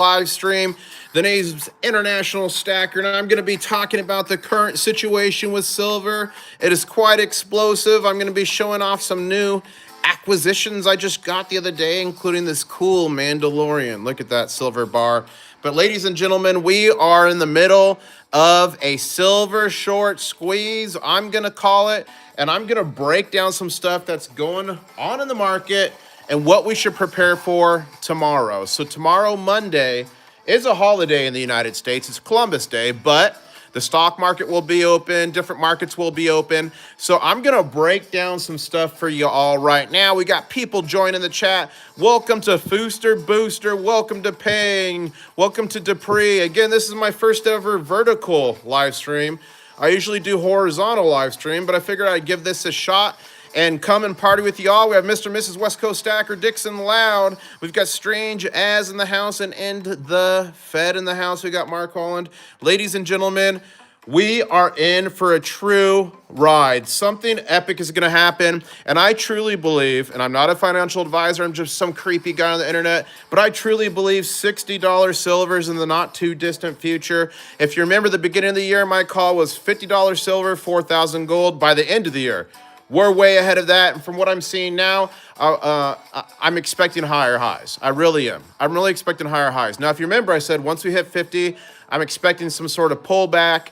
live stream. The name's International Stacker, and I'm going to be talking about the current situation with silver. It is quite explosive. I'm going to be showing off some new acquisitions I just got the other day, including this cool Mandalorian. Look at that silver bar. But ladies and gentlemen, we are in the middle of a silver short squeeze, I'm going to call it, and I'm going to break down some stuff that's going on in the market and what we should prepare for tomorrow. So tomorrow, Monday, is a holiday in the United States. It's Columbus Day, but the stock market will be open. Different markets will be open. So I'm going to break down some stuff for you all right now. We got people joining the chat. Welcome to Fooster Booster. Welcome to Paying. Welcome to Dupree. Again, this is my first ever vertical live stream. I usually do horizontal live stream, but I figured I'd give this a shot and come and party with y'all. We have Mr. and Mrs. West Coast Stacker, Dixon Loud. We've got Strange As in the house and End the Fed in the house. We got Mark Holland. Ladies and gentlemen, we are in for a true ride. Something epic is going to happen. And I truly believe, and I'm not a financial advisor, I'm just some creepy guy on the internet, but I truly believe $60 silver is in the not too distant future. If you remember the beginning of the year, my call was $50 silver, 4,000 gold by the end of the year. We're way ahead of that, and from what I'm seeing now, I'm expecting higher highs. I really am. I'm really expecting higher highs. Now, if you remember, I said once we hit 50, I'm expecting some sort of pullback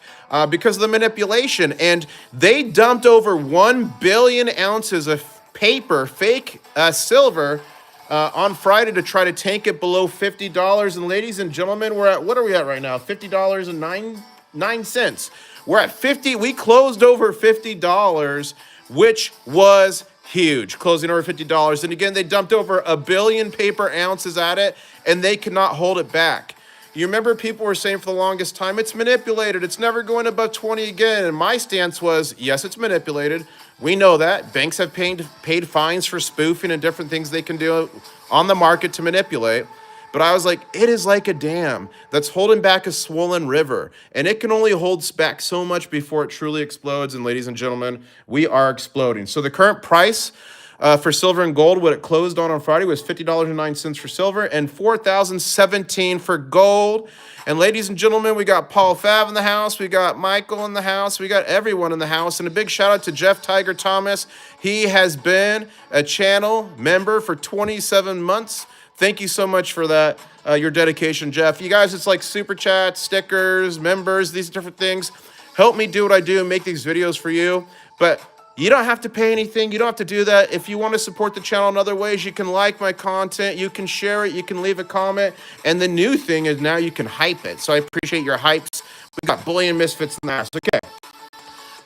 because of the manipulation, and they dumped over 1 billion ounces of paper, fake silver, on Friday to try to tank it below $50. And ladies and gentlemen, we're at, what are we at right now? $50.09. We're at 50. We closed over $50. Which was huge, closing over $50. And again, they dumped over 1 billion paper ounces at it, and they could not hold it back. You remember people were saying for the longest time, it's manipulated. It's never going above 20 again. And my stance was, yes, it's manipulated. We know that. Banks have paid fines for spoofing and different things they can do on the market to manipulate. But I was like, it is like a dam that's holding back a swollen river. And it can only hold back so much before it truly explodes. And ladies and gentlemen, we are exploding. So the current price for silver and gold, what it closed on Friday, was $50.09 for silver and $4,017 for gold. And ladies and gentlemen, we got Paul Fav in the house. We got Michael in the house. We got everyone in the house. And a big shout out to Jeff Tiger Thomas. He has been a channel member for 27 months. Thank you so much for that, your dedication, Jeff. You guys, it's like super chats, stickers, members, these different things. Help me do what I do and make these videos for you. But you don't have to pay anything. You don't have to do that. If you want to support the channel in other ways, you can like my content. You can share it. You can leave a comment. And the new thing is now you can hype it. So I appreciate your hypes. We got Bullion Misfits in the house. Okay.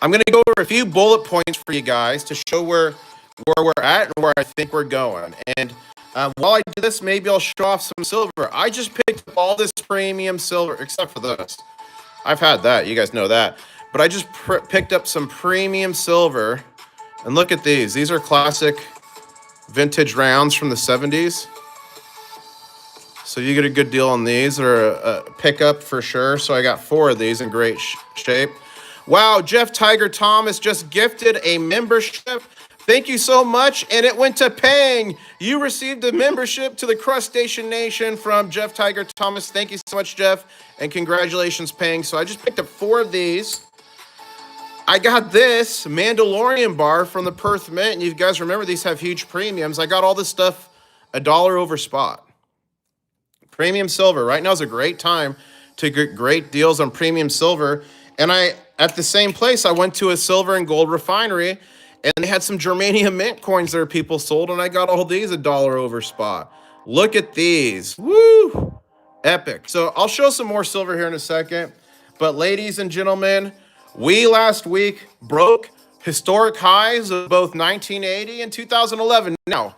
I'm going to go over a few bullet points for you guys to show where we're at and where I think we're going. And while I do this, maybe I'll show off some silver. I just picked up all this premium silver, except for this. I've had that. You guys know that. But I just picked up some premium silver. And look at these. These are classic vintage rounds from the 70s. So you get a good deal on these, or a pickup for sure. So I got 4 of these in great shape. Wow, Jeff Tiger Thomas just gifted a membership. Thank you so much, and it went to Paying. You received a membership to the Crustacean Nation from Jeff Tiger Thomas. Thank you so much, Jeff, and congratulations, Paying. So I just picked up 4 of these. I got this Mandalorian bar from the Perth Mint, and you guys remember these have huge premiums. I got all this stuff $1 over spot. Premium silver. Right now is a great time to get great deals on premium silver. And at the same place, I went to a silver and gold refinery, and they had some germanium mint coins there people sold, and I got all these $1 over spot. Look at these. Woo! Epic. So I'll show some more silver here in a second. But ladies and gentlemen, we last week broke historic highs of both 1980 and 2011. Now,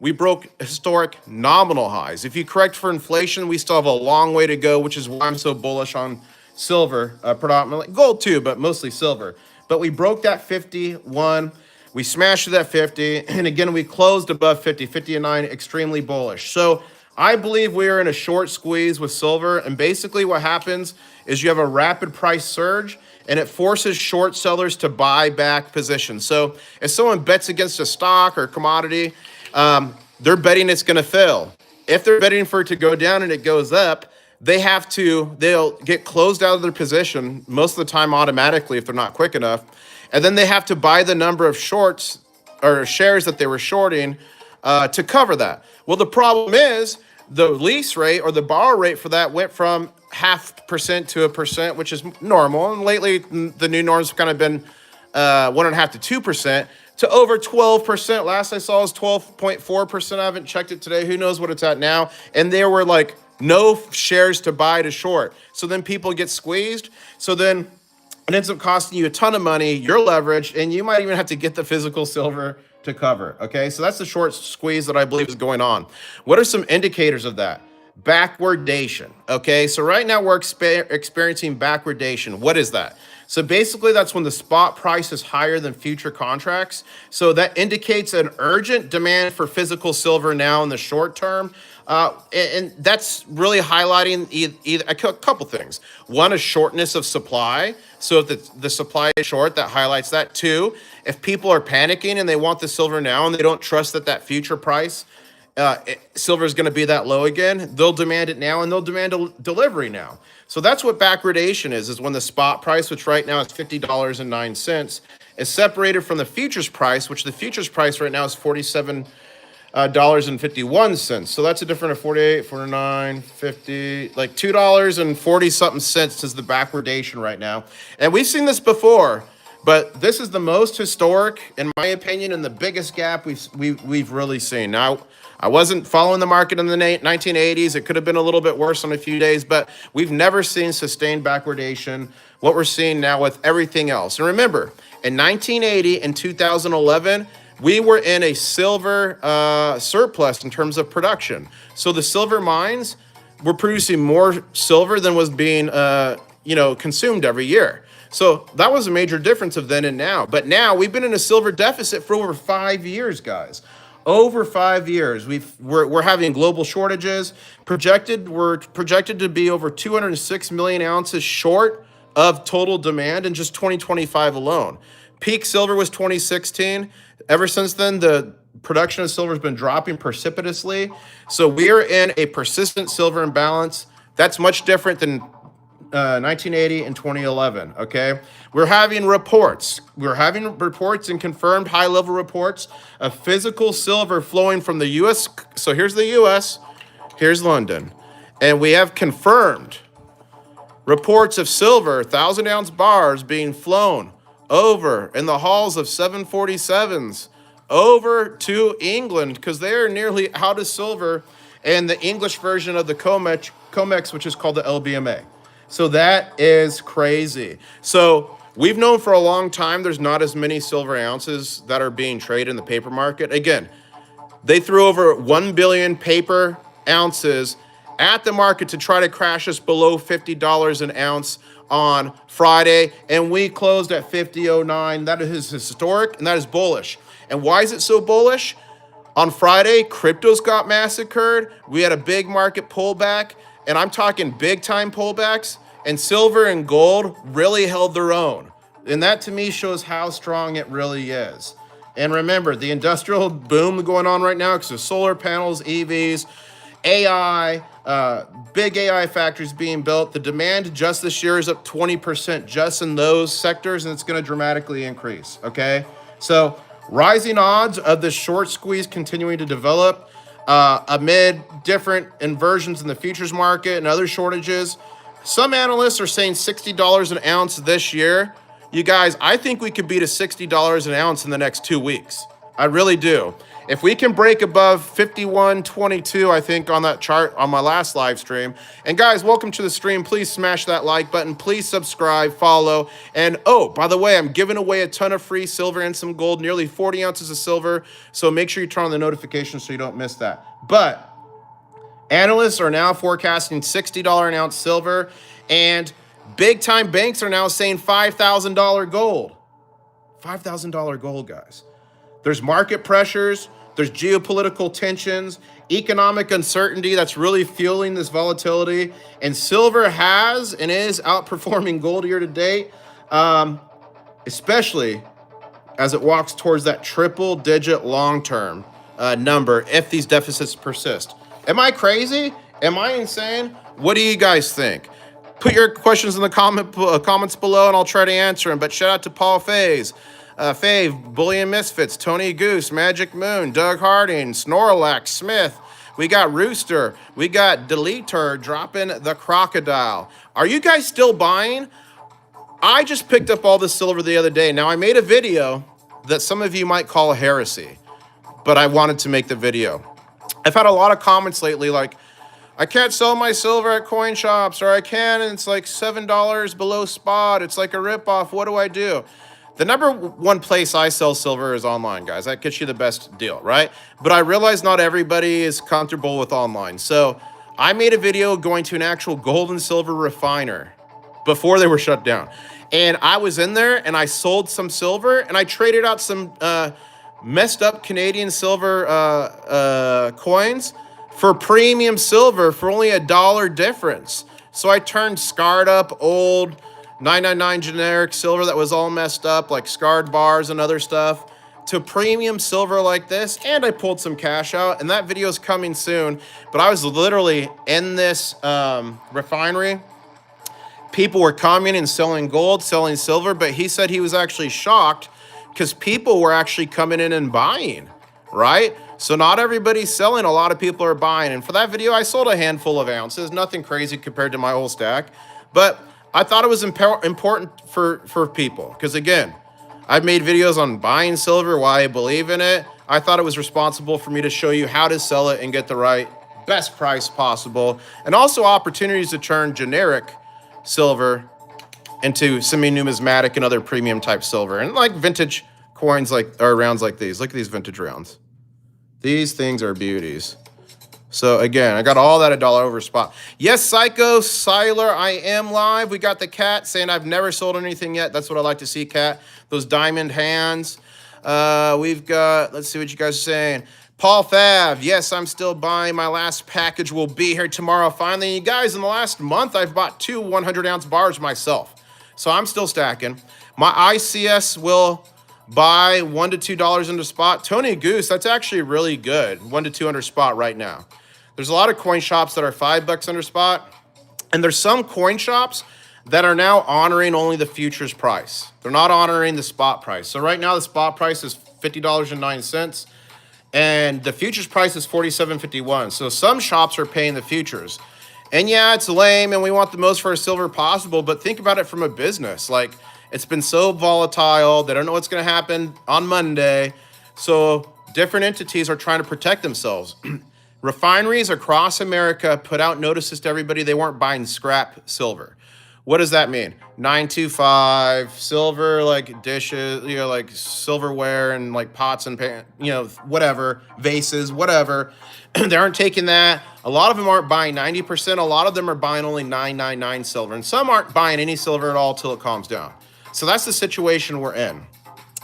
we broke historic nominal highs. If you correct for inflation, we still have a long way to go, which is why I'm so bullish on silver, predominantly. Gold too, but mostly silver. But we broke that 51. We smashed through that 50. And again, we closed above 50, 50.09, extremely bullish. So I believe we are in a short squeeze with silver. And basically what happens is you have a rapid price surge, and it forces short sellers to buy back positions. So if someone bets against a stock or commodity, they're betting it's going to fail. if they're betting for it to go down and it goes up, they'll get closed out of their position most of the time automatically if they're not quick enough. And then they have to buy the number of shorts or shares that they were shorting to cover that. Well, the problem is the lease rate or the borrow rate for that went from 0.5% to 1%, which is normal. And lately, the new norm's kind of been 1.5% to 2%. To over 12%. Last I saw was 12.4%. I haven't checked it today. Who knows what it's at now? And there were like no shares to buy to short. So then people get squeezed. So then it ends up costing you a ton of money, your leverage, and you might even have to get the physical silver to cover. Okay, so that's the short squeeze that I believe is going on. What are some indicators of that? Backwardation. Okay, so right now we're experiencing backwardation. What is that? So basically that's when the spot price is higher than future contracts. So that indicates an urgent demand for physical silver now in the short term. And that's really highlighting either a couple things. One is shortness of supply. So if the supply is short, that highlights that. Two, if people are panicking and they want the silver now and they don't trust that future price silver is going to be that low again, they'll demand it now and they'll demand a delivery now. So that's what backwardation is when the spot price, which right now is $50.09, is separated from the futures price, which the futures price right now is $47.51. So that's a difference of 48, 49, 50, like $2 and 40 cents is the backwardation right now. And we've seen this before, but this is the most historic, in my opinion, and the biggest gap we've really seen. Now, I wasn't following the market in the 1980s. It could have been a little bit worse on a few days, but we've never seen sustained backwardation. What we're seeing now with everything else. And remember, in 1980 and 2011, we were in a silver surplus in terms of production. So the silver mines were producing more silver than was being consumed every year. So that was a major difference of then and now. But now we've been in a silver deficit for over 5 years, guys. Over 5 years, we're having global shortages. We're projected to be over 206 million ounces short of total demand in just 2025 alone. Peak silver was 2016. Ever since then, the production of silver has been dropping precipitously. So we are in a persistent silver imbalance. That's much different than 1980 and 2011, okay? We're having reports and confirmed high-level reports of physical silver flowing from the U.S. So here's the U.S., here's London. And we have confirmed reports of silver, 1,000-ounce bars being flown over in the halls of 747s over to England because they are nearly out of silver and the English version of the COMEX, which is called the LBMA. So that is crazy. So we've known for a long time there's not as many silver ounces that are being traded in the paper market. Again, they threw over 1 billion paper ounces at the market to try to crash us below $50 an ounce on Friday, and we closed at 50.09. That is historic, and that is bullish. And why is it so bullish? On Friday, cryptos got massacred. We had a big market pullback, and I'm talking big-time pullbacks, and silver and gold really held their own. And that, to me, shows how strong it really is. And remember, the industrial boom going on right now because of solar panels, EVs, AI, big AI factories being built. The demand just this year is up 20% just in those sectors, and it's going to dramatically increase, okay? So rising odds of this short squeeze continuing to develop amid different inversions in the futures market and other shortages. Some analysts are saying $60 an ounce this year. You guys, I think we could beat a $60 an ounce in the next 2 weeks. I really do. If we can break above 51.22, I think on that chart on my last live stream. And guys, welcome to the stream. Please smash that like button. Please subscribe, follow. And oh, by the way, I'm giving away a ton of free silver and some gold, nearly 40 ounces of silver. So make sure you turn on the notifications so you don't miss that. But analysts are now forecasting $60 an ounce silver, and big-time banks are now saying $5,000 gold. $5,000 gold, guys. There's market pressures, there's geopolitical tensions, economic uncertainty that's really fueling this volatility, and silver has and is outperforming gold year to date, especially as it walks towards that triple-digit long-term number if these deficits persist. Am I crazy? Am I insane? What do you guys think? Put your questions in the comments below, and I'll try to answer them. But shout out to Paul Faze, Fave, Bullion Misfits, Tony Goose, Magic Moon, Doug Harding, Snorlax, Smith. We got Rooster. We got Deleter dropping the crocodile. Are you guys still buying? I just picked up all this silver the other day. Now, I made a video that some of you might call a heresy, but I wanted to make the video. I've had a lot of comments lately like, I can't sell my silver at coin shops, or I can and it's like $7 below spot. It's like a ripoff. What do I do? The number one place I sell silver is online, guys. That gets you the best deal, right? But I realize not everybody is comfortable with online. So I made a video going to an actual gold and silver refiner before they were shut down. And I was in there and I sold some silver and I traded out some messed up Canadian silver coins for premium silver for only $1 difference. So I turned scarred up old 999 generic silver that was all messed up, like scarred bars and other stuff, to premium silver like this, and I pulled some cash out, and that video is coming soon. But I was literally in this refinery. People were coming and selling gold, selling silver, but he said he was actually shocked because people were actually coming in and buying, right? So not everybody's selling, a lot of people are buying. And for that video, I sold a handful of ounces, nothing crazy compared to my whole stack. But I thought it was important for people because, again, I've made videos on buying silver, why I believe in it. I thought it was responsible for me to show you how to sell it and get the right best price possible, and also opportunities to turn generic silver into semi-numismatic and other premium type silver, and like vintage coins or rounds like these. Look at these vintage rounds. These things are beauties. So again, I got all that $1 over spot. Yes, Psycho Siler, I am live. We got the cat saying I've never sold anything yet. That's what I like to see, cat. Those diamond hands. We've got, let's see what you guys are saying. Paul Fav, yes, I'm still buying. My last package will be here tomorrow. Finally, you guys, in the last month, I've bought 2 100-ounce bars myself. So I'm still stacking. My ICS will buy $1 to $2 into spot. Tony Goose, that's actually really good. $1 to 200 spot right now. There's a lot of coin shops that are $5 under spot. And there's some coin shops that are now honoring only the futures price. They're not honoring the spot price. So right now the spot price is $50.09. And the futures price is $47.51. So some shops are paying the futures. And yeah, it's lame and we want the most for our silver possible, but think about it from a business. Like, it's been so volatile. They don't know what's going to happen on Monday. So different entities are trying to protect themselves. Refineries across America put out notices to everybody they weren't buying scrap silver. What does that mean? 925 silver, like dishes, like silverware and like pots and pan, whatever, vases, whatever. They aren't taking that. A lot of them aren't buying 90%. A lot of them are buying only 999 silver, and some aren't buying any silver at all till it calms down. So that's the situation we're in.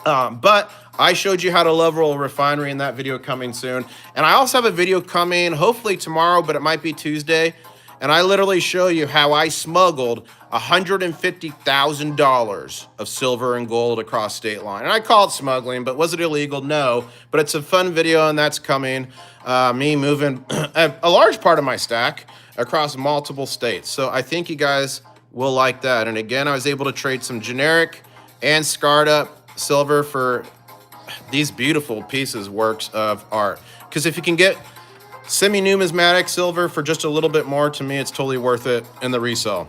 But I showed you how to level a refinery in that video coming soon. And I also have a video coming hopefully tomorrow, but it might be Tuesday. And I literally show you how I smuggled $150,000 of silver and gold across state line. And I call it smuggling, but was it illegal? No. But it's a fun video, and that's coming. Me moving a large part of my stack across multiple states. So I think you guys will like that. And again, I was able to trade some generic and scarred up silver for these beautiful pieces, works of art. Because if you can get semi-numismatic silver for just a little bit more, to me, it's totally worth it in the resale.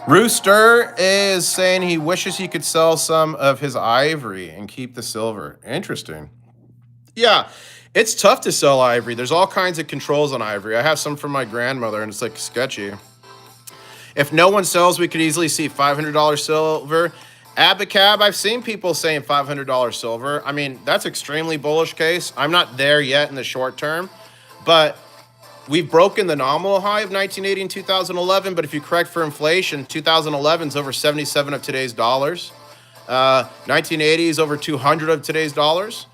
Rooster is saying he wishes he could sell some of his ivory and keep the silver. Interesting. Yeah, it's tough to sell ivory. There's all kinds of controls on ivory. I have some from my grandmother, and it's like sketchy. If no one sells, we could easily see $500 silver. Abacab, I've seen people saying $500 silver. I mean, that's extremely bullish case. I'm not there yet in the short term, but we've broken the nominal high of 1980 and 2011. But if you correct for inflation, 2011 is over 77 of today's dollars. 1980 is over 200 of today's dollars.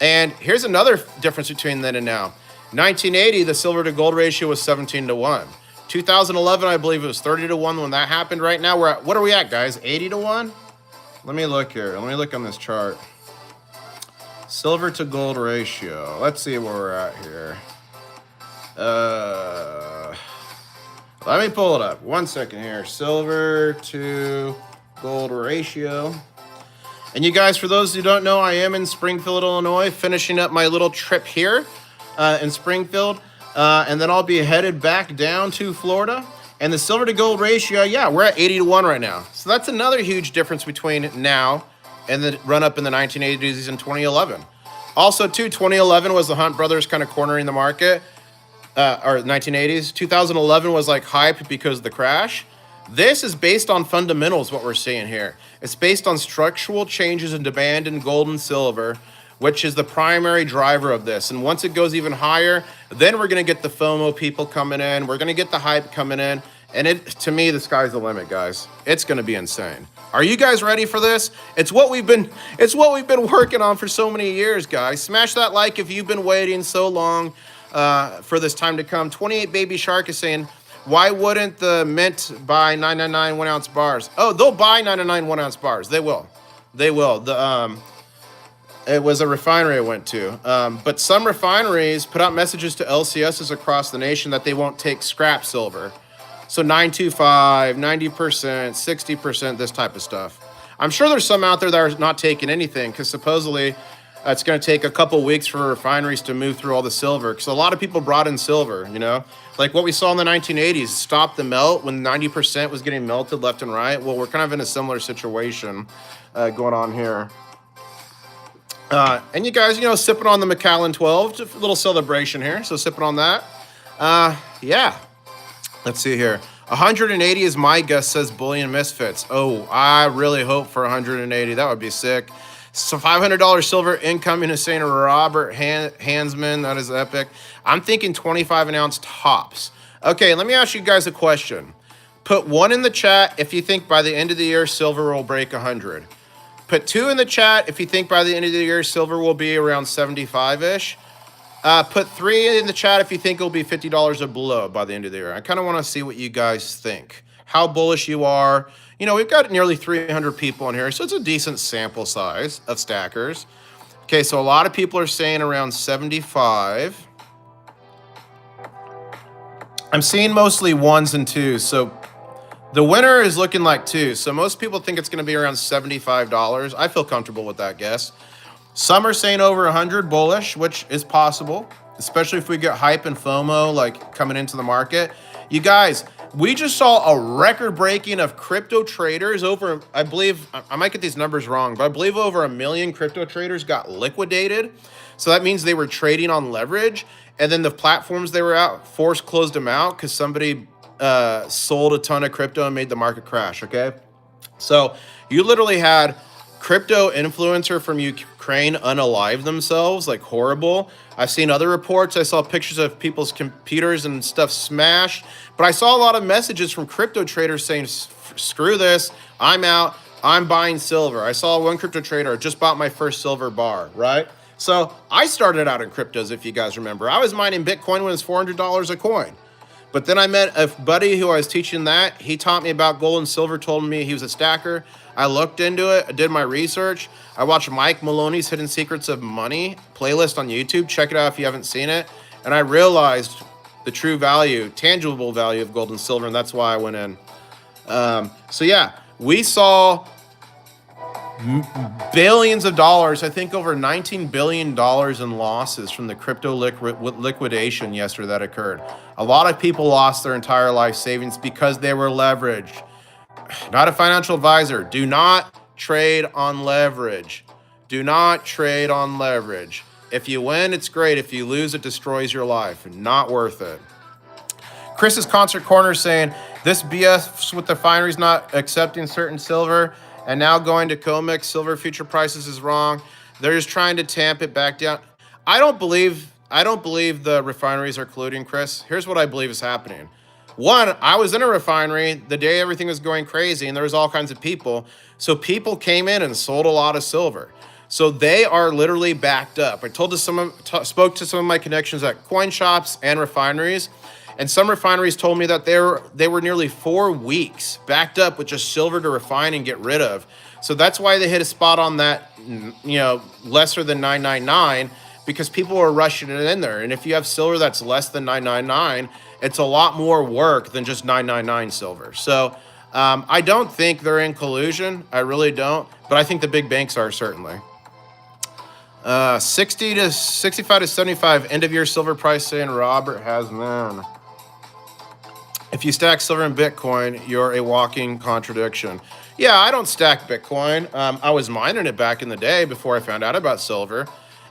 And here's another difference between then and now. 1980, the silver to gold ratio was 17 to 1. 2011, I believe it was 30 to 1 when that happened. Right now, we're at, what are we at, guys? 80 to 1? Let me look here. Let me look on this chart. Silver to gold ratio. Let's see where we're at here. Let me pull it up. 1 second here. Silver to gold ratio. And you guys, for those who don't know, I am in Springfield, Illinois, finishing up my little trip here in Springfield. And then I'll be headed back down to Florida. And the silver to gold ratio, yeah, we're at 80-1 right now. So that's another huge difference between now and the run up in the 1980s and 2011. Also, too, 2011 was the Hunt brothers kind of cornering the market, or 1980s. 2011 was like hype because of the crash. This is based on fundamentals, what we're seeing here. It's based on structural changes in demand in gold and silver, which is the primary driver of this. And once it goes even higher, then we're going to get the FOMO people coming in. We're going to get the hype coming in. And to me, the sky's the limit, guys. It's going to be insane. Are you guys ready for this? It's what we've been working on for so many years, guys. Smash that like if you've been waiting so long for this time to come. 28 Baby Shark is saying, why wouldn't the Mint buy 999 1-ounce bars? Oh, they'll buy 999 1-ounce bars. They will. They will. It was a refinery I went to. But some refineries put out messages to LCSs across the nation that they won't take scrap silver. So 925, 90%, 60%, this type of stuff. I'm sure there's some out there that are not taking anything because supposedly it's going to take a couple weeks for refineries to move through all the silver. Because a lot of people brought in silver, you know? Like what we saw in the 1980s, stop the melt when 90% was getting melted left and right. Well, we're kind of in a similar situation going on here. And you guys, you know, sipping on the Macallan 12, just a little celebration here. So sipping on that. Yeah. Let's see here. 180 is my guess, says Bullion Misfits. Oh, I really hope for 180. That would be sick. So $500 silver incoming is saying Robert Hansman. That is epic. I'm thinking 25 an ounce tops. Okay, let me ask you guys a question. Put 1 in the chat if you think by the end of the year silver will break 100. Put 2 in the chat if you think by the end of the year silver will be around 75-ish. Put 3 in the chat if you think it'll be $50 or below by the end of the year. I kind of want to see what you guys think. How bullish you are. You know, we've got nearly 300 people in here, so it's a decent sample size of stackers. Okay, so a lot of people are saying around 75. I'm seeing mostly 1s and 2s, so the winner is looking like 2. So most people think it's going to be around $75. I feel comfortable with that guess. Some are saying over 100 bullish, which is possible, especially if we get hype and FOMO like coming into the market. You guys, we just saw a record breaking of crypto traders over, I believe, I might get these numbers wrong, but I believe over 1 million crypto traders got liquidated. So that means they were trading on leverage. And then the platforms they were at closed them out because somebody sold a ton of crypto and made the market crash, okay? So you literally had crypto influencer from Ukraine unalive themselves, like horrible. I've seen other reports. I saw pictures of people's computers and stuff smashed. But I saw a lot of messages from crypto traders saying, screw this, I'm out, I'm buying silver. I saw one crypto trader, just bought my first silver bar, right? So I started out in cryptos, if you guys remember. I was mining Bitcoin when it was $400 a coin. But then I met a buddy who I was teaching that. He taught me about gold and silver, told me he was a stacker. I looked into it. I did my research. I watched Mike Maloney's Hidden Secrets of Money playlist on YouTube. Check it out if you haven't seen it. And I realized the true value, tangible value of gold and silver, and that's why I went in. So yeah, we saw billions of dollars, I think over $19 billion in losses from the crypto liquidation yesterday that occurred. A lot of people lost their entire life savings because they were leveraged. Not a financial advisor. Do not trade on leverage. Do not trade on leverage. If you win, it's great. If you lose, it destroys your life. Not worth it. Chris's Concert Corner saying, this BS with the refineries not accepting certain silver and now going to COMEX silver future prices is wrong. They're just trying to tamp it back down. I don't believe the refineries are colluding, Chris. Here's what I believe is happening. One, I was in a refinery the day everything was going crazy and there was all kinds of people. So people came in and sold a lot of silver. So they are literally backed up. I spoke to some of my connections at coin shops and refineries, and some refineries told me that they were nearly 4 weeks backed up with just silver to refine and get rid of. So that's why they hit a spot on that, you know, lesser than 999. because people are rushing it in there. And if you have silver that's less than 999, it's a lot more work than just 999 silver. So I don't think they're in collusion. I really don't. But I think the big banks are, certainly. 60 to 65 to 75 end of year silver price, saying Robert Hasman. If you stack silver and Bitcoin, you're a walking contradiction. Yeah, I don't stack Bitcoin. I was mining it back in the day before I found out about silver,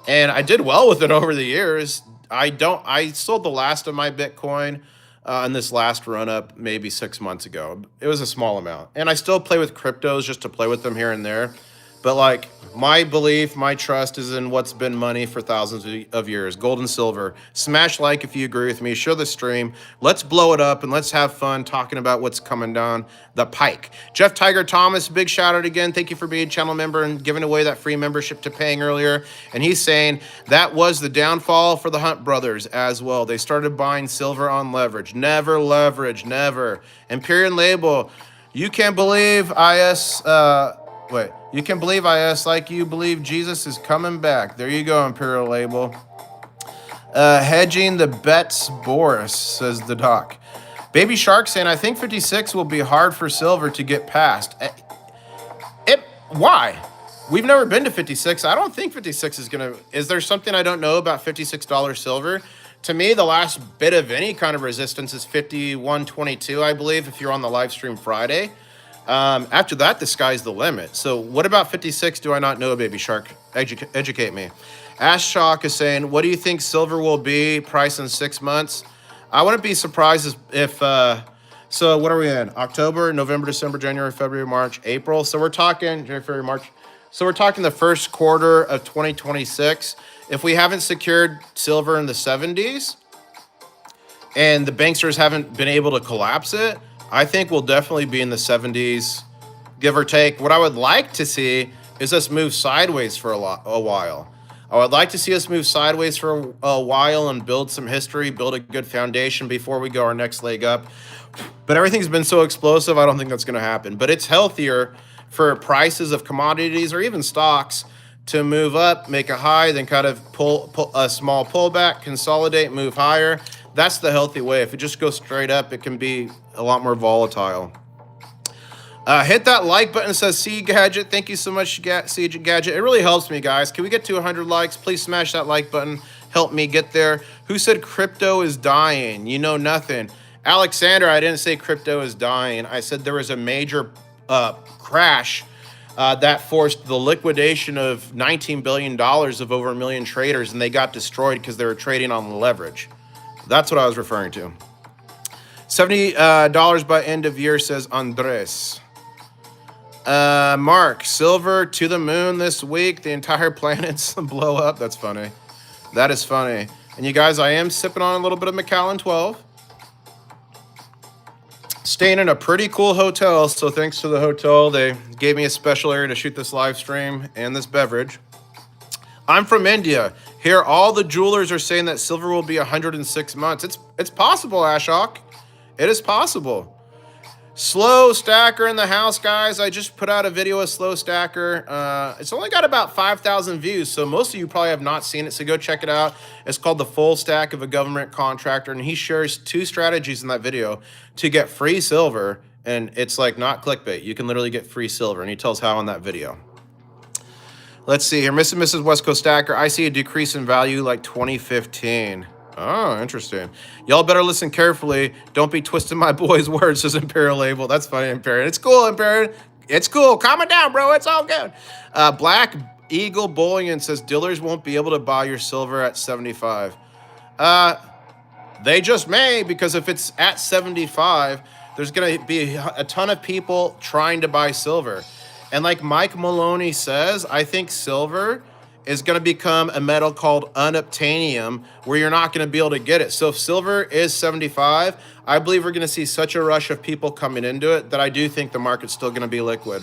and I did well with it over the years. I sold the last of my Bitcoin in this last run up maybe 6 months ago. It was a small amount, and I still play with cryptos just to play with them here and there. But like, my belief, my trust is in what's been money for thousands of years, gold and silver. Smash like if you agree with me. Share the stream. Let's blow it up and let's have fun talking about what's coming down the pike. Jeff Tiger Thomas, big shout out again. Thank you for being a channel member and giving away that free membership to paying earlier. And he's saying that was the downfall for the Hunt brothers as well. They started buying silver on leverage. Never leverage, never. Imperial Label, you can't believe you can believe IS like you believe Jesus is coming back. There you go, Imperial Label. Hedging the bets, Boris, says the doc. Baby Shark saying, I think 56 will be hard for silver to get past. Why? We've never been to 56. I don't think 56 is going to... Is there something I don't know about $56 silver? To me, the last bit of any kind of resistance is 51.22, I believe, if you're on the live stream Friday. After that, the sky's the limit. So what about 56 do I not know, Baby Shark? Educate me. Ash Shock is saying, what do you think silver will be price in 6 months? I wouldn't be surprised if, so what are we in? October, November, December, January, February, March, April. So we're talking January, February, March. So we're talking the first quarter of 2026. If we haven't secured silver in the 70s and the banksters haven't been able to collapse it, I think we'll definitely be in the 70s, give or take. What I would like to see is us move sideways for a while. I would like to see us move sideways for a while and build some history, build a good foundation before we go our next leg up. But everything's been so explosive, I don't think that's going to happen. But it's healthier for prices of commodities or even stocks to move up, make a high, then kind of pull a small pullback, consolidate, move higher. That's the healthy way. If it just goes straight up, it can be a lot more volatile. Hit that like button, says C Gadget. Thank you so much, C Gadget. It really helps me, guys. Can we get to 100 likes? Please smash that like button. Help me get there. Who said crypto is dying? You know nothing. Alexander, I didn't say crypto is dying. I said there was a major crash that forced the liquidation of $19 billion of over 1 million traders, and they got destroyed because they were trading on leverage. That's what I was referring to. $70 by end of year, says Andres. Mark, silver to the moon this week. The entire planet's blow up. That's funny. That is funny. And you guys, I am sipping on a little bit of Macallan 12. Staying in a pretty cool hotel, so thanks to the hotel, they gave me a special area to shoot this live stream and this beverage. I'm from India. Here, all the jewelers are saying that silver will be 106 months. It's possible, Ashok. It is possible. Slow Stacker in the house, guys. I just put out a video of Slow Stacker. It's only got about 5,000 views, so most of you probably have not seen it, so go check it out. It's called The Full Stack of a Government Contractor, and he shares 2 strategies in that video to get free silver, and it's like not clickbait. You can literally get free silver, and he tells how in that video. Let's see here. Mr. and Mrs. West Coast Stacker, I see a decrease in value like 2015. Oh, interesting. Y'all better listen carefully. Don't be twisting my boy's words, says Imperial Label. That's funny, Imperial. It's cool, Imperial. It's cool. Calm it down, bro. It's all good. Black Eagle Bullion says dealers won't be able to buy your silver at 75. They just may, because if it's at 75, there's going to be a ton of people trying to buy silver. And like Mike Maloney says, I think silver is going to become a metal called unobtainium, where you're not going to be able to get it. So if silver is 75, I believe we're going to see such a rush of people coming into it that I do think the market's still going to be liquid.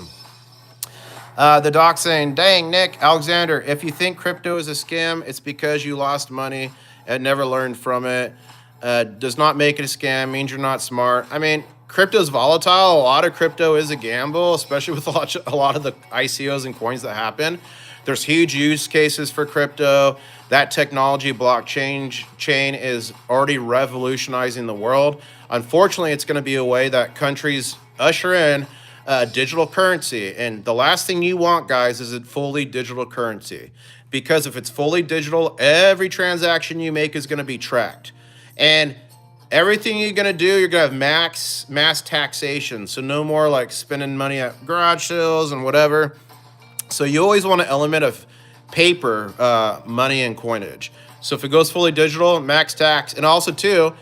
The doc saying, dang, Nick, Alexander, if you think crypto is a scam, it's because you lost money and never learned from it. Does not make it a scam, means you're not smart. I mean, crypto's volatile. A lot of crypto is a gamble, especially with a lot of the ICOs and coins that happen. There's huge use cases for crypto. That technology, blockchain chain, is already revolutionizing the world. Unfortunately, it's going to be a way that countries usher in digital currency. And the last thing you want, guys, is a fully digital currency. Because if it's fully digital, every transaction you make is going to be tracked. And everything you're going to do, you're going to have mass taxation. So no more like spending money at garage sales and whatever. So you always want an element of paper money and coinage. So if it goes fully digital, max tax. And also too,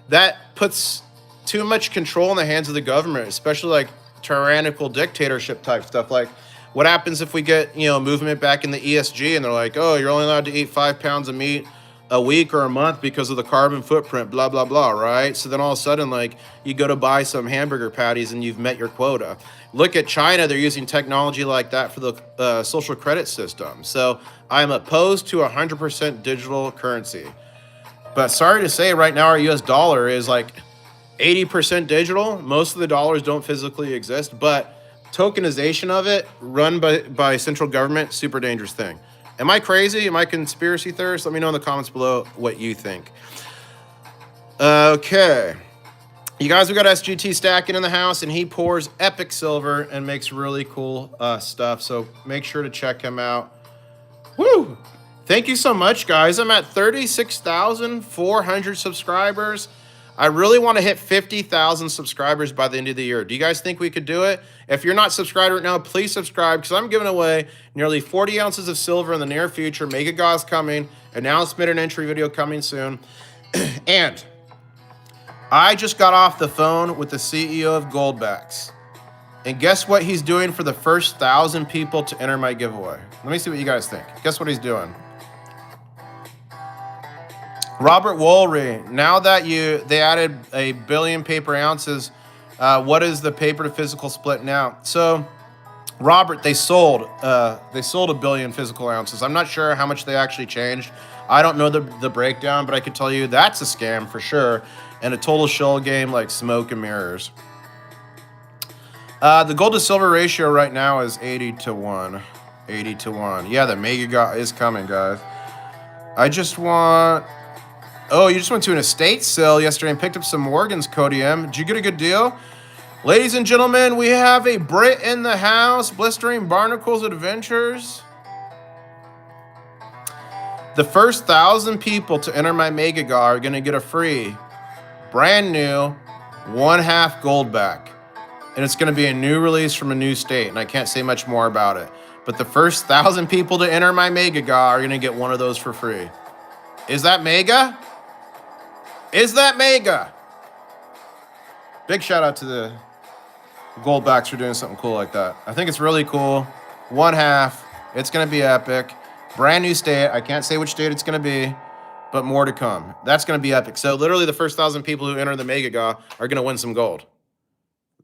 that puts too much control in the hands of the government, especially like tyrannical dictatorship type stuff. Like what happens if we get, movement back in the ESG and they're like, oh, you're only allowed to eat 5 pounds of meat a week or a month because of the carbon footprint, blah, blah, blah, right? So then all of a sudden, like, you go to buy some hamburger patties and you've met your quota. Look at China, they're using technology like that for the social credit system. So I'm opposed to 100% digital currency. But sorry to say, right now our US dollar is like 80% digital. Most of the dollars don't physically exist, but tokenization of it, run by central government, super dangerous thing. Am I crazy? Am I conspiracy theorist? Let me know in the comments below what you think. Okay. You guys, we got SGT stacking in the house, and he pours epic silver and makes really cool stuff. So make sure to check him out. Woo! Thank you so much, guys. I'm at 36,400 subscribers. I really want to hit 50,000 subscribers by the end of the year. Do you guys think we could do it? If you're not subscribed right now, please subscribe, because I'm giving away nearly 40 ounces of silver in the near future. Mega Gauze coming. Announcement and entry video coming soon. And I just got off the phone with the CEO of Goldbacks. And guess what he's doing for the first 1,000 people to enter my giveaway? Let me see what you guys think. Guess what he's doing? Robert Woolry, now that they added a billion paper ounces, what is the paper to physical split now? So, Robert, they sold a billion physical ounces. I'm not sure how much they actually changed. I don't know the breakdown, but I can tell you that's a scam for sure, and a total shell game like smoke and mirrors. The gold to silver ratio right now is 80-1. 80-1. Yeah, the mega is coming, guys. Oh, you just went to an estate sale yesterday and picked up some Morgans, Cody M. Did you get a good deal? Ladies and gentlemen, we have a Brit in the house. Blistering Barnacles Adventures. The first 1,000 people to enter my Mega Gar are going to get a free, brand new, 1/2 Goldback. And it's going to be a new release from a new state, and I can't say much more about it. But the first 1,000 people to enter my Mega Gar are going to get one of those for free. Is that mega? Is that mega? Big shout out to the Goldbacks for doing something cool like that. I think it's really cool. 1/2. It's going to be epic. Brand new state. I can't say which state it's going to be, but more to come. That's going to be epic. So literally the first 1,000 people who enter the Mega Ga are going to win some gold.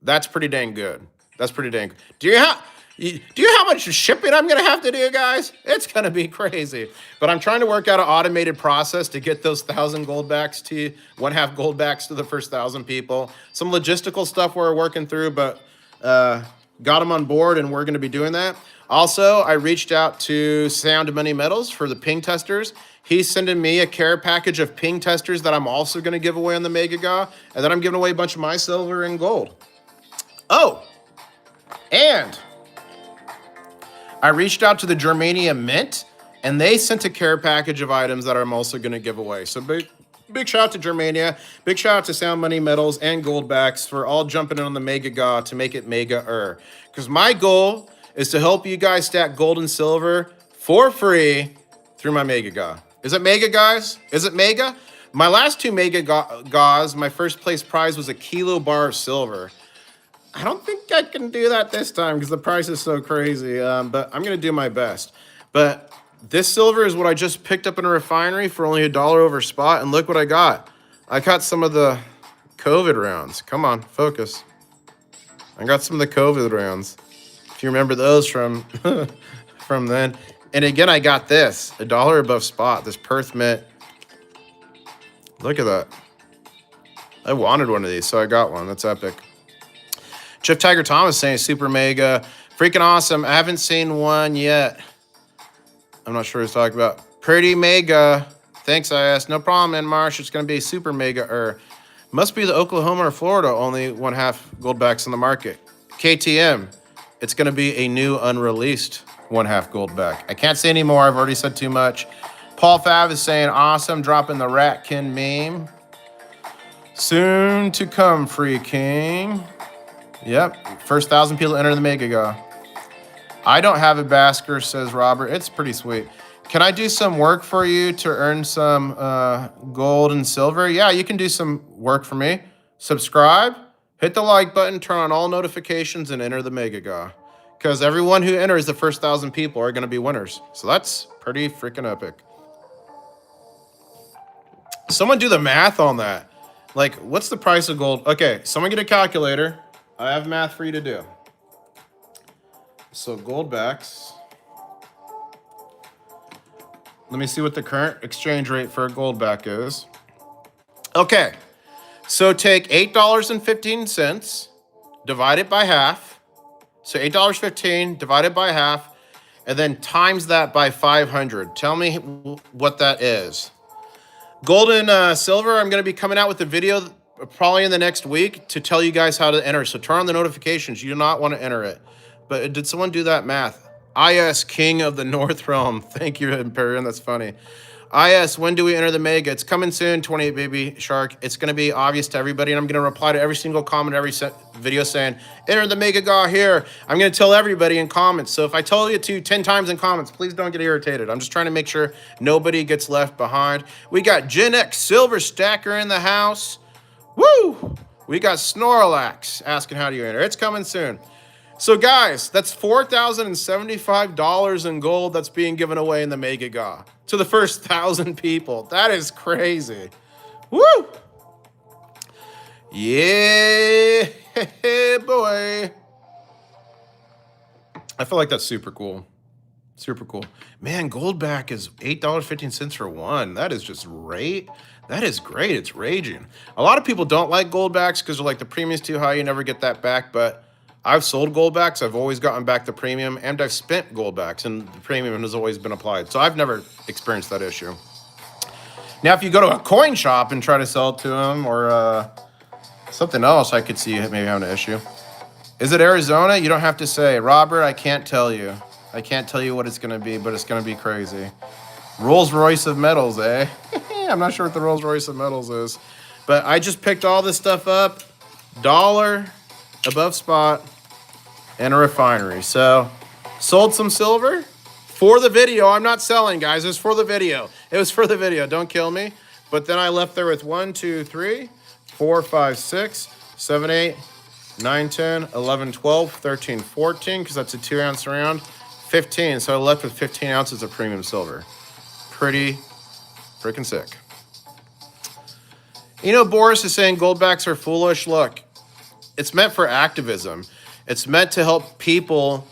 That's pretty dang good. That's pretty dang good. Do you know how much shipping I'm going to have to do, guys? It's going to be crazy. But I'm trying to work out an automated process to get those 1,000 Goldbacks to 1/2 Goldbacks to the first 1,000 people. Some logistical stuff we're working through, but got them on board, and we're going to be doing that. Also, I reached out to Sound Money Metals for the ping testers. He's sending me a care package of ping testers that I'm also going to give away on the Mega Ga, and then I'm giving away a bunch of my silver and gold. Oh, and I reached out to the Germania Mint, and they sent a care package of items that I'm also going to give away. So big shout out to Germania. Big shout out to Sound Money Metals and Goldbacks for all jumping in on the Mega Ga to make it mega-er. Because my goal is to help you guys stack gold and silver for free through my Mega Ga. Is it mega, guys? Is it mega? My last 2 Mega Gas, my first place prize was a kilo bar of silver. I don't think I can do that this time because the price is so crazy, but I'm going to do my best. But this silver is what I just picked up in a refinery for only $1 over spot, and look what I got. I got some of the COVID rounds. Come on, focus. I got some of the COVID rounds. If you remember those from then. And again, I got this, $1 above spot, this Perth Mint. Look at that. I wanted one of these, so I got one. That's epic. Jeff Tiger Thomas saying super mega. Freaking awesome. I haven't seen one yet. I'm not sure what he's talking about. Pretty mega. Thanks, IS. No problem, in Marsh. It's going to be super mega. Or must be the Oklahoma or Florida. Only 1/2 Goldbacks in the market. KTM. It's going to be a new unreleased 1/2 Goldback. I can't say anymore. I've already said too much. Paul Fav is saying awesome. Dropping the Ratkin meme. Soon to come, Free King. Yep. First 1,000 people enter the Mega Go. I don't have a Basker, says Robert. It's pretty sweet. Can I do some work for you to earn some gold and silver? Yeah, you can do some work for me. Subscribe, hit the like button, turn on all notifications, and enter the Mega Go. Because everyone who enters the first 1,000 people are going to be winners. So that's pretty freaking epic. Someone do the math on that. Like, what's the price of gold? Okay, someone get a calculator. I have math for you to do. So Goldbacks. Let me see what the current exchange rate for a Goldback is. Okay, so take $8.15, divide it by half. So $8.15 divided by half, and then times that by 500. Tell me what that is. Gold and silver, I'm going to be coming out with a video probably in the next week to tell you guys how to enter. So turn on the notifications. You do not want to enter it. But did someone do that math? IS, King of the North Realm. Thank you, Imperium. That's funny. IS, when do we enter the Mega? It's coming soon, 28 Baby Shark. It's going to be obvious to everybody, and I'm going to reply to every single comment, every video saying, enter the Mega Go here. I'm going to tell everybody in comments. So if I tell you to 10 times in comments, please don't get irritated. I'm just trying to make sure nobody gets left behind. We got Gen X Silver Stacker in the house. Woo! We got Snorlax asking how do you enter. It's coming soon. So guys, that's $4,075 in gold that's being given away in the Mega Go to the first 1,000 people. That is crazy. Woo! Yeah, boy. I feel like that's super cool. Super cool. Man, Goldback is $8.15 for one. That is just great. That is great. It's raging. A lot of people don't like Goldbacks because they're like the premium's too high. You never get that back, but I've sold Goldbacks. I've always gotten back the premium, and I've spent Goldbacks, and the premium has always been applied. So I've never experienced that issue. Now, if you go to a coin shop and try to sell it to them or something else, I could see maybe having an issue. Is it Arizona? You don't have to say. Robert, I can't tell you. I can't tell you what it's going to be, but it's going to be crazy. Rolls Royce of metals, eh? I'm not sure what the Rolls Royce of metals is. But I just picked all this stuff up. $1 above spot. And a refinery. So, sold some silver for the video. I'm not selling, guys. It was for the video. It was for the video. Don't kill me. But then I left there with 1, 2, 3, 4, 5, 6, 7, 8, 9, 10, 11, 12, 13, 14, because that's a 2-ounce round. 15. So I left with 15 ounces of premium silver. Pretty freaking sick. You know, Boris is saying Goldbacks are foolish. Look, it's meant for activism. It's meant to help people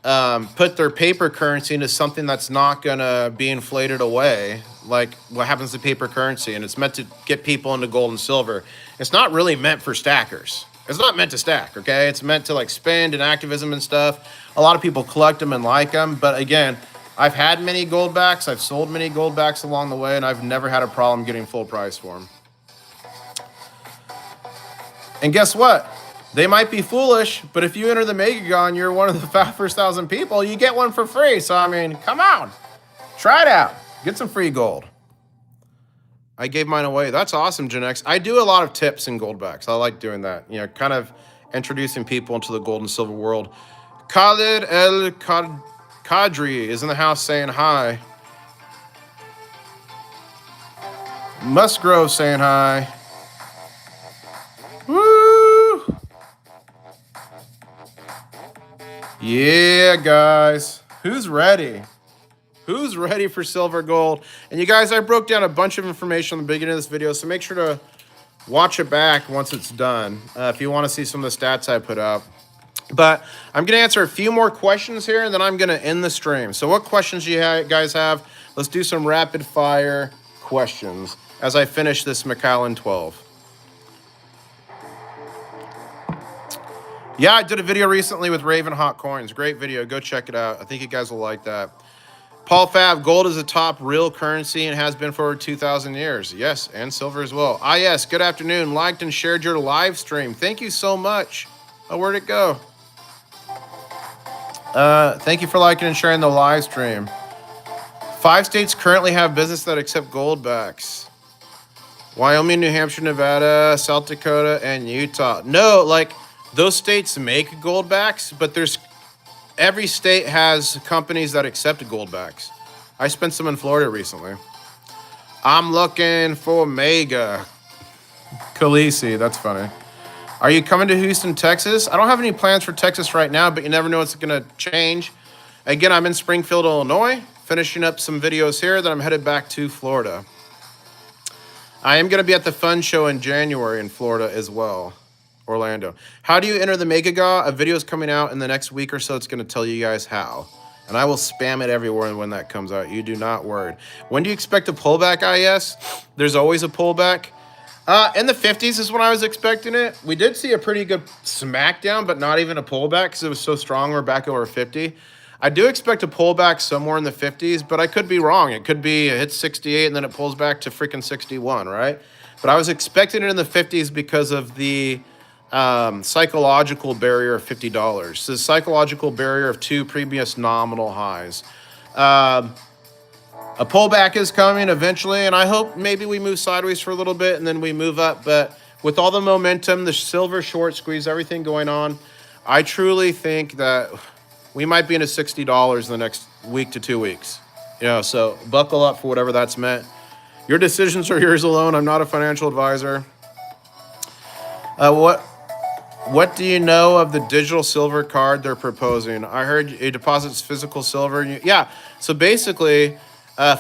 put their paper currency into something that's not going to be inflated away, like what happens to paper currency. And it's meant to get people into gold and silver. It's not really meant for stackers. It's not meant to stack, okay? It's meant to like spend and activism and stuff. A lot of people collect them and like them. But again, I've had many Goldbacks. I've sold many Goldbacks along the way, and I've never had a problem getting full price for them. And guess what? They might be foolish, but if you enter the Mega Go and you're one of the first 1,000 people, you get one for free. So, I mean, come on. Try it out. Get some free gold. I gave mine away. That's awesome, Gen X. I do a lot of tips in Goldbacks. I like doing that. You know, kind of introducing people into the gold and silver world. Khalid El Kadri is in the house saying hi. Musgrove saying hi. Woo! Yeah, guys. Who's ready? Who's ready for silver gold? And you guys, I broke down a bunch of information in the beginning of this video, so make sure to watch it back once it's done if you want to see some of the stats I put up. But I'm going to answer a few more questions here, and then I'm going to end the stream. So what questions do you guys have? Let's do some rapid fire questions as I finish this Macallan 12. Yeah, I did a video recently with Raven Hot Coins. Great video. Go check it out. I think you guys will like that. Paul Fab, gold is a top real currency and has been for over 2,000 years. Yes, and silver as well. Ah, yes, good afternoon. Liked and shared your live stream. Thank you so much. Oh, where'd it go? Thank you for liking and sharing the live stream. 5 states currently have business that accept Goldbacks. Wyoming, New Hampshire, Nevada, South Dakota, and Utah. No, like those states make Goldbacks, but every state has companies that accept Goldbacks. I spent some in Florida recently. I'm looking for Mega. Khaleesi, that's funny. Are you coming to Houston, Texas? I don't have any plans for Texas right now, but you never know what's going to change. Again, I'm in Springfield, Illinois, finishing up some videos here, then I'm headed back to Florida. I am going to be at the Fun Show in January in Florida as well. Orlando. How do you enter the MegaGA? A video is coming out in the next week or so. It's going to tell you guys how. And I will spam it everywhere when that comes out. You do not worry. When do you expect a pullback, IS? There's always a pullback. In the 50s is when I was expecting it. We did see a pretty good smackdown, but not even a pullback because it was so strong. We're back over 50. I do expect a pullback somewhere in the 50s, but I could be wrong. It could be it hits 68 and then it pulls back to freaking 61, right? But I was expecting it in the 50s because of the psychological barrier of $50. So the psychological barrier of 2 previous nominal highs. A pullback is coming eventually, and I hope maybe we move sideways for a little bit and then we move up. But with all the momentum, the silver short squeeze, everything going on, I truly think that we might be into $60 in the next week to 2 weeks. So buckle up for whatever that's meant. Your decisions are yours alone. I'm not a financial advisor. What do you know of the digital silver card they're proposing? I heard it deposits physical silver. Yeah, so basically,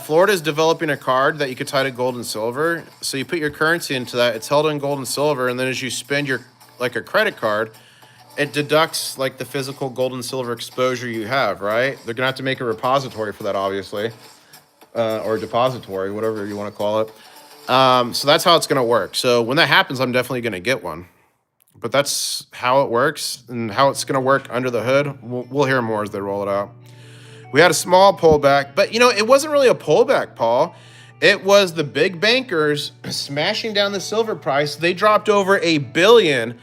Florida is developing a card that you could tie to gold and silver. So you put your currency into that. It's held in gold and silver, and then as you spend like a credit card, it deducts like the physical gold and silver exposure you have, right? They're going to have to make a repository for that, obviously, or depository, whatever you want to call it. So that's how it's going to work. So when that happens, I'm definitely going to get one. But that's how it works and how it's going to work under the hood. We'll hear more as they roll it out. We had a small pullback, but it wasn't really a pullback, Paul. It was the big bankers smashing down the silver price. They dropped over 1 billion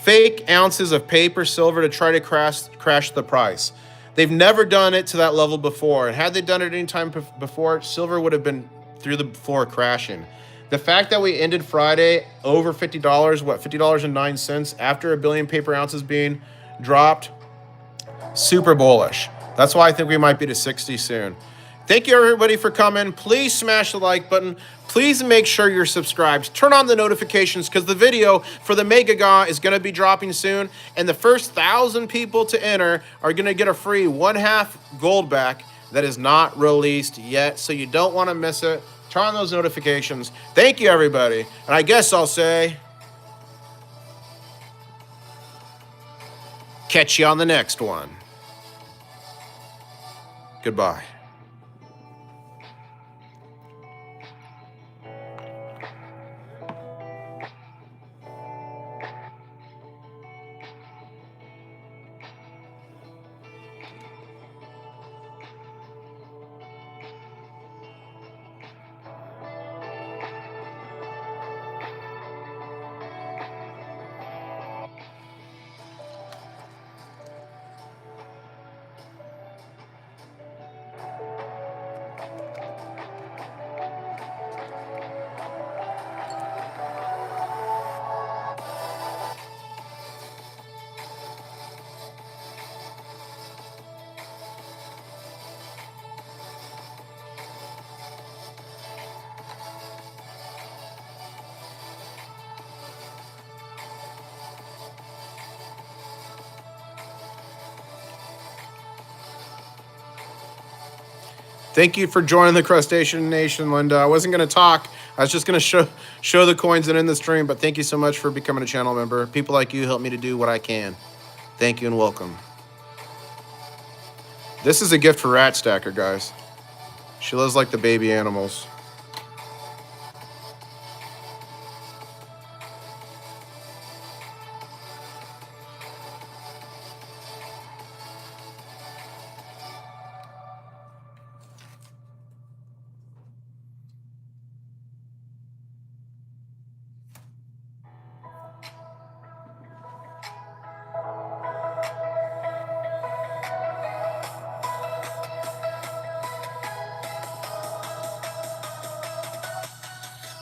fake ounces of paper silver to try to crash the price. They've never done it to that level before. And had they done it any time before, silver would have been through the floor crashing. The fact that we ended Friday over $50, $50.09 after 1 billion paper ounces being dropped, super bullish. That's why I think we might be to 60 soon. Thank you, everybody, for coming. Please smash the like button. Please make sure you're subscribed. Turn on the notifications because the video for the MegaGA is going to be dropping soon. And the first 1,000 people to enter are going to get a free 1/2 Goldback that is not released yet. So you don't want to miss it. Turn on those notifications. Thank you, everybody. And I guess I'll say, catch you on the next one. Goodbye. Thank you for joining the Crustacean Nation, Linda. I wasn't going to talk. I was just going to show the coins and end the stream, but thank you so much for becoming a channel member. People like you help me to do what I can. Thank you and welcome. This is a gift for Rat Stacker, guys. She loves like the baby animals.